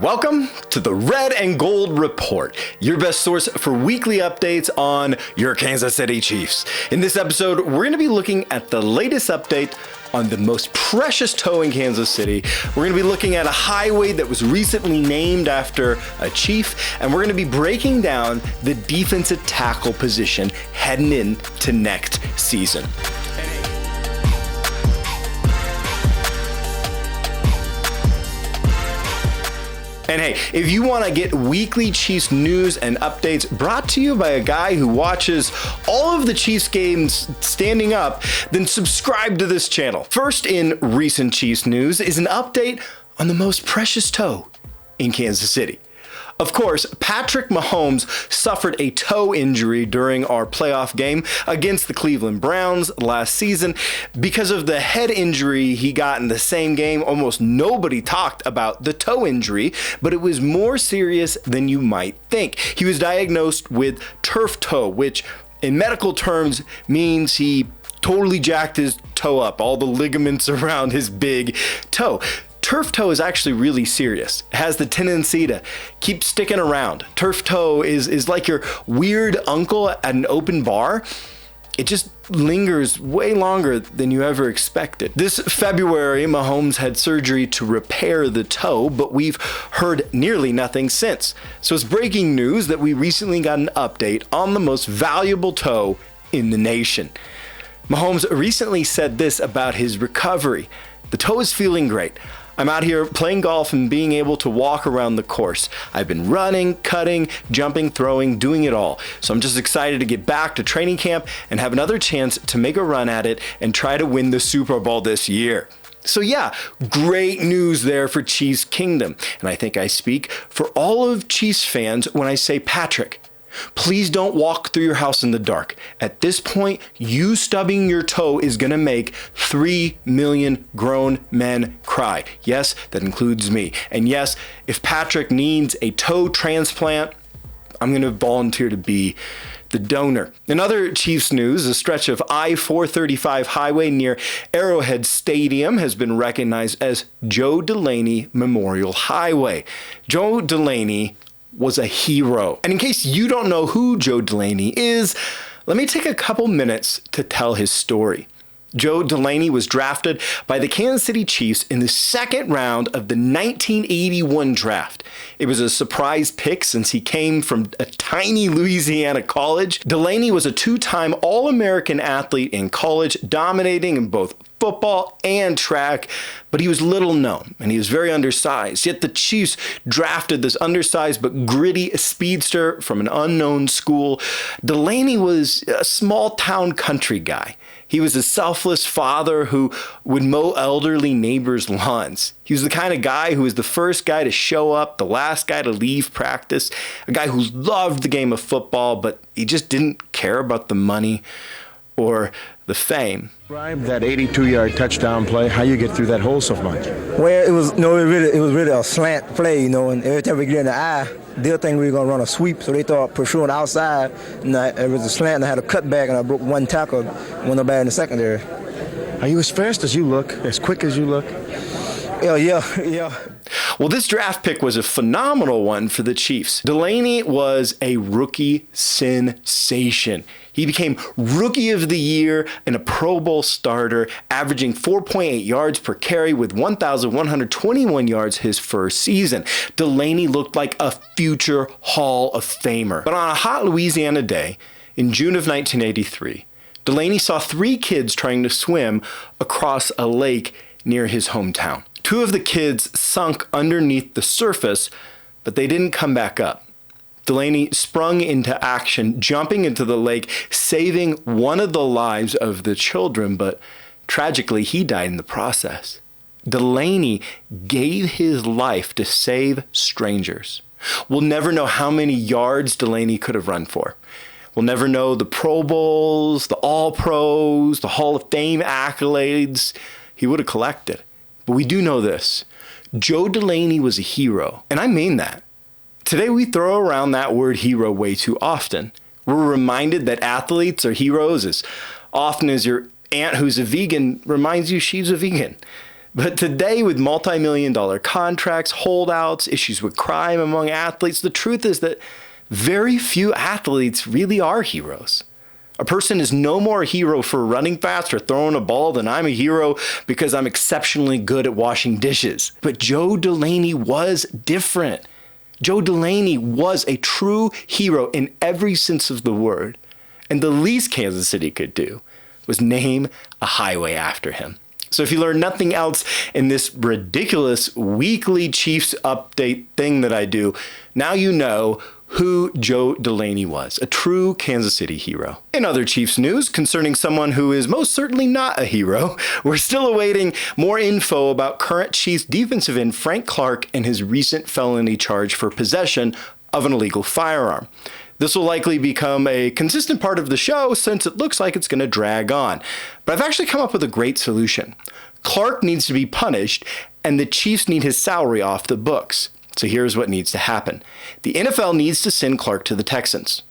Welcome to the Red and Gold Report, your best source for weekly updates on your Kansas City Chiefs. In this episode, we're going to be looking at the latest update on the most precious toe in Kansas City. We're going to be looking at a highway that was recently named after a chief, and we're going to be breaking down the defensive tackle position heading into next season. And hey, if you want to get weekly Chiefs news and updates brought to you by a guy who watches all of the Chiefs games standing up, then subscribe to this channel. First in recent Chiefs news is an update on the most precious toe in Kansas City. Of course, Patrick Mahomes suffered a toe injury during our playoff game against the Cleveland Browns last season. Because of the head injury he got in the same game, almost nobody talked about the toe injury, but it was more serious than you might think. He was diagnosed with turf toe, which in medical terms means he totally jacked his toe up, all the ligaments around his big toe. Turf toe is actually really serious. It has the tendency to keep sticking around. Turf toe is like your weird uncle at an open bar. It just lingers way longer than you ever expected. This February, Mahomes had surgery to repair the toe, but we've heard nearly nothing since. So it's breaking news that we recently got an update on the most valuable toe in the nation. Mahomes recently said this about his recovery: "The toe is feeling great. I'm out here playing golf and being able to walk around the course. I've been running, cutting, jumping, throwing, doing it all. So I'm just excited to get back to training camp and have another chance to make a run at it and try to win the Super Bowl this year." So yeah, great news there for Chiefs Kingdom. And I think I speak for all of Chiefs fans when I say, Patrick, please don't walk through your house in the dark. At this point, you stubbing your toe is gonna make 3 million grown men cry. Yes, that includes me. And yes, if Patrick needs a toe transplant, I'm gonna volunteer to be the donor. In other Chiefs news, a stretch of I-435 highway near Arrowhead Stadium has been recognized as Joe Delaney Memorial Highway. Joe Delaney was a hero. And in case you don't know who Joe Delaney is, let me take a couple minutes to tell his story. Joe Delaney was drafted by the Kansas City Chiefs in the second round of the 1981 draft. It was a surprise pick since he came from a tiny Louisiana college. Delaney was a two-time All-American athlete in college, dominating in both football and track, but he was little known and he was very undersized. Yet the Chiefs drafted this undersized but gritty speedster from an unknown school. Delaney was a small town country guy. He was a selfless father who would mow elderly neighbors' lawns. He was the kind of guy who was the first guy to show up, the last guy to leave practice, a guy who loved the game of football, but he just didn't care about the money or the fame. That 82-yard touchdown play, how you get through that hole so much? Well, it was really a slant play, and every time we get in the eye, they'll think we were going to run a sweep, so they thought pursuing outside, and it was a slant, and I had a cutback, and I broke one tackle, went up in the secondary. Are you as fast as you look, as quick as you look? Yeah. Well, this draft pick was a phenomenal one for the Chiefs. Delaney was a rookie sensation. He became Rookie of the Year and a Pro Bowl starter, averaging 4.8 yards per carry with 1,121 yards his first season. Delaney looked like a future Hall of Famer. But on a hot Louisiana day in June of 1983, Delaney saw 3 kids trying to swim across a lake near his hometown. 2 of the kids sunk underneath the surface, but they didn't come back up. Delaney sprung into action, jumping into the lake, saving one of the lives of the children, but tragically, he died in the process. Delaney gave his life to save strangers. We'll never know how many yards Delaney could have run for. We'll never know the Pro Bowls, the All-Pros, the Hall of Fame accolades he would have collected. But we do know this: Joe Delaney was a hero, and I mean that. Today we throw around that word hero way too often. We're reminded that athletes are heroes as often as your aunt who's a vegan reminds you she's a vegan. But today, with multi-million-dollar contracts, holdouts, issues with crime among athletes, the truth is that very few athletes really are heroes. A person is no more a hero for running fast or throwing a ball than I'm a hero because I'm exceptionally good at washing dishes. But Joe Delaney was different. Joe Delaney was a true hero in every sense of the word. And the least Kansas City could do was name a highway after him. So if you learn nothing else in this ridiculous weekly Chiefs update thing that I do, now you know who Joe Delaney was, a true Kansas City hero. In other Chiefs news concerning someone who is most certainly not a hero, we're still awaiting more info about current Chiefs defensive end Frank Clark and his recent felony charge for possession of an illegal firearm. This will likely become a consistent part of the show since it looks like it's going to drag on. But I've actually come up with a great solution. Clark needs to be punished, and the Chiefs need his salary off the books. So here's what needs to happen. The NFL needs to send Clark to the Texans.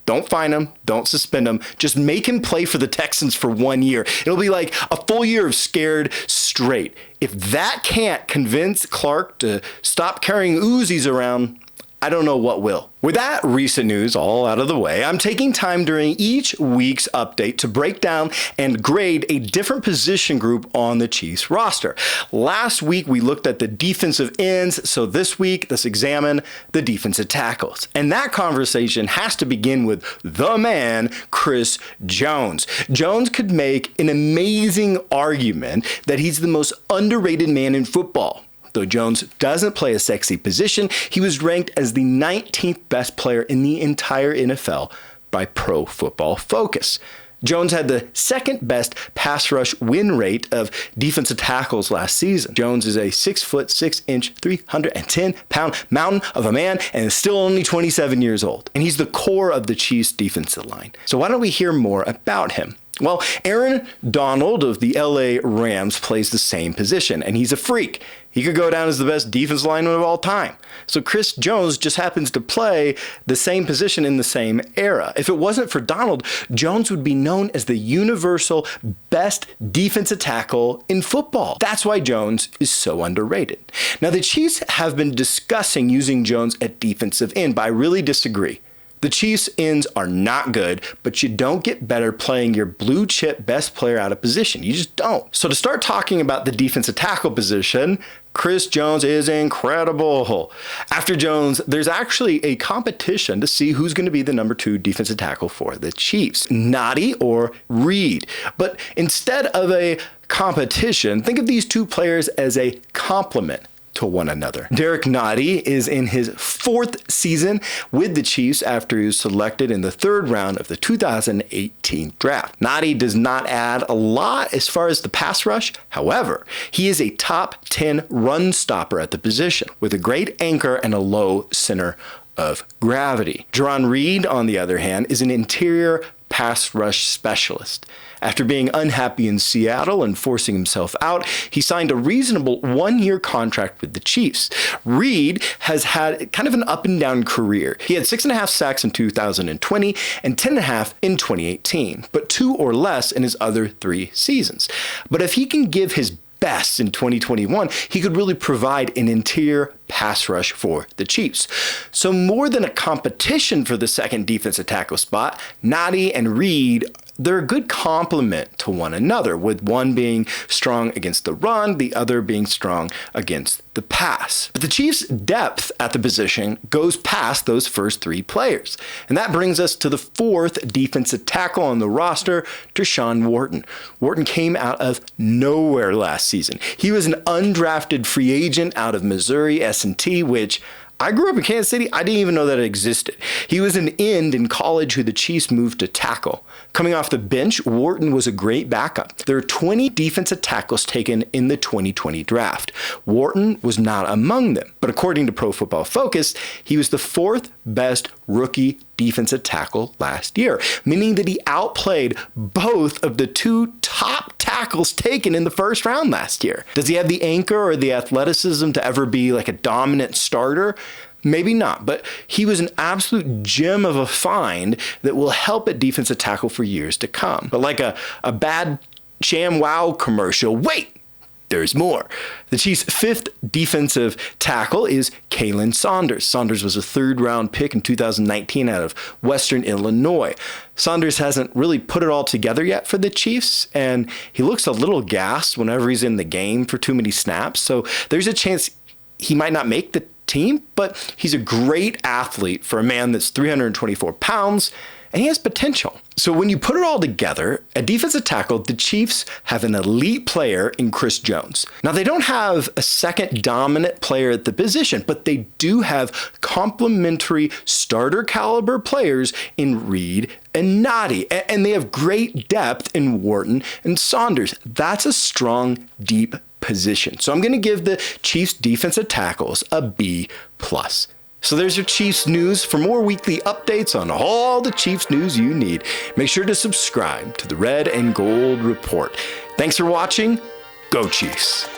Don't fine him. Don't suspend him. Just make him play for the Texans for 1 year. It'll be like a full year of scared straight. If that can't convince Clark to stop carrying Uzis around, I don't know what will. With that recent news all out of the way, I'm taking time during each week's update to break down and grade a different position group on the Chiefs roster. Last week, we looked at the defensive ends, so this week, let's examine the defensive tackles. And that conversation has to begin with the man, Chris Jones. Jones could make an amazing argument that he's the most underrated man in football. Though Jones doesn't play a sexy position, he was ranked as the 19th best player in the entire NFL by Pro Football Focus. Jones had the second best pass rush win rate of defensive tackles last season. Jones is a 6'6", 310-pound mountain of a man and is still only 27 years old. And he's the core of the Chiefs' defensive line. So why don't we hear more about him? Well, Aaron Donald of the LA Rams plays the same position, and he's a freak. He could go down as the best defense lineman of all time. So Chris Jones just happens to play the same position in the same era. If it wasn't for Donald, Jones would be known as the universal best defensive tackle in football. That's why Jones is so underrated. Now, the Chiefs have been discussing using Jones at defensive end, but I really disagree. The Chiefs' ends are not good, but you don't get better playing your blue chip best player out of position. You just don't. So to start talking about the defensive tackle position, Chris Jones is incredible. After Jones, there's actually a competition to see who's going to be the number 2 defensive tackle for the Chiefs, Noddy or Reed. But instead of a competition, think of these two players as a complement to one another. Derek Noddy is in his 4th season with the Chiefs after he was selected in the 3rd round of the 2018 draft. Noddy does not add a lot as far as the pass rush. However, he is a top 10 run stopper at the position with a great anchor and a low center of gravity. Jerron Reed, on the other hand, is an interior pass rush specialist. After being unhappy in Seattle and forcing himself out, he signed a reasonable 1-year contract with the Chiefs. Reed has had kind of an up and down career. He had 6.5 sacks in 2020 and 10.5 in 2018, but 2 or less in his other 3 seasons. But if he can give his best in 2021, he could really provide an interior pass rush for the Chiefs. So more than a competition for the second defensive tackle spot, Noddy and Reed, they're a good complement to one another, with one being strong against the run, the other being strong against the pass. But the Chiefs' depth at the position goes past those first 3 players. And that brings us to the 4th defensive tackle on the roster, Tershawn Wharton. Wharton came out of nowhere last season. He was an undrafted free agent out of Missouri S&T, which I grew up in Kansas City. I didn't even know that it existed. He was an end in college who the Chiefs moved to tackle. Coming off the bench, Wharton was a great backup. There are 20 defensive tackles taken in the 2020 draft. Wharton was not among them, but according to Pro Football Focus, he was the 4th best rookie defensive tackle last year, meaning that he outplayed both of the 2 top tackles taken in the 1st round last year. Does he have the anchor or the athleticism to ever be like a dominant starter? Maybe not, but he was an absolute gem of a find that will help at defensive tackle for years to come. But like a bad ShamWow commercial, wait, there's more. The Chiefs' fifth defensive tackle is Kalen Saunders. Saunders was a third-round pick in 2019 out of Western Illinois. Saunders hasn't really put it all together yet for the Chiefs, and he looks a little gassed whenever he's in the game for too many snaps. So there's a chance he might not make the team, but he's a great athlete for a man that's 324 pounds, and he has potential. So when you put it all together, at defensive tackle, the Chiefs have an elite player in Chris Jones. Now, they don't have a second dominant player at the position, but they do have complementary starter caliber players in Reed and Noddy, and they have great depth in Wharton and Saunders. That's a strong, deep position. So I'm going to give the Chiefs defensive tackles a B+. So there's your Chiefs news. For more weekly updates on all the Chiefs news you need, make sure to subscribe to the Red and Gold Report. Thanks for watching. Go Chiefs.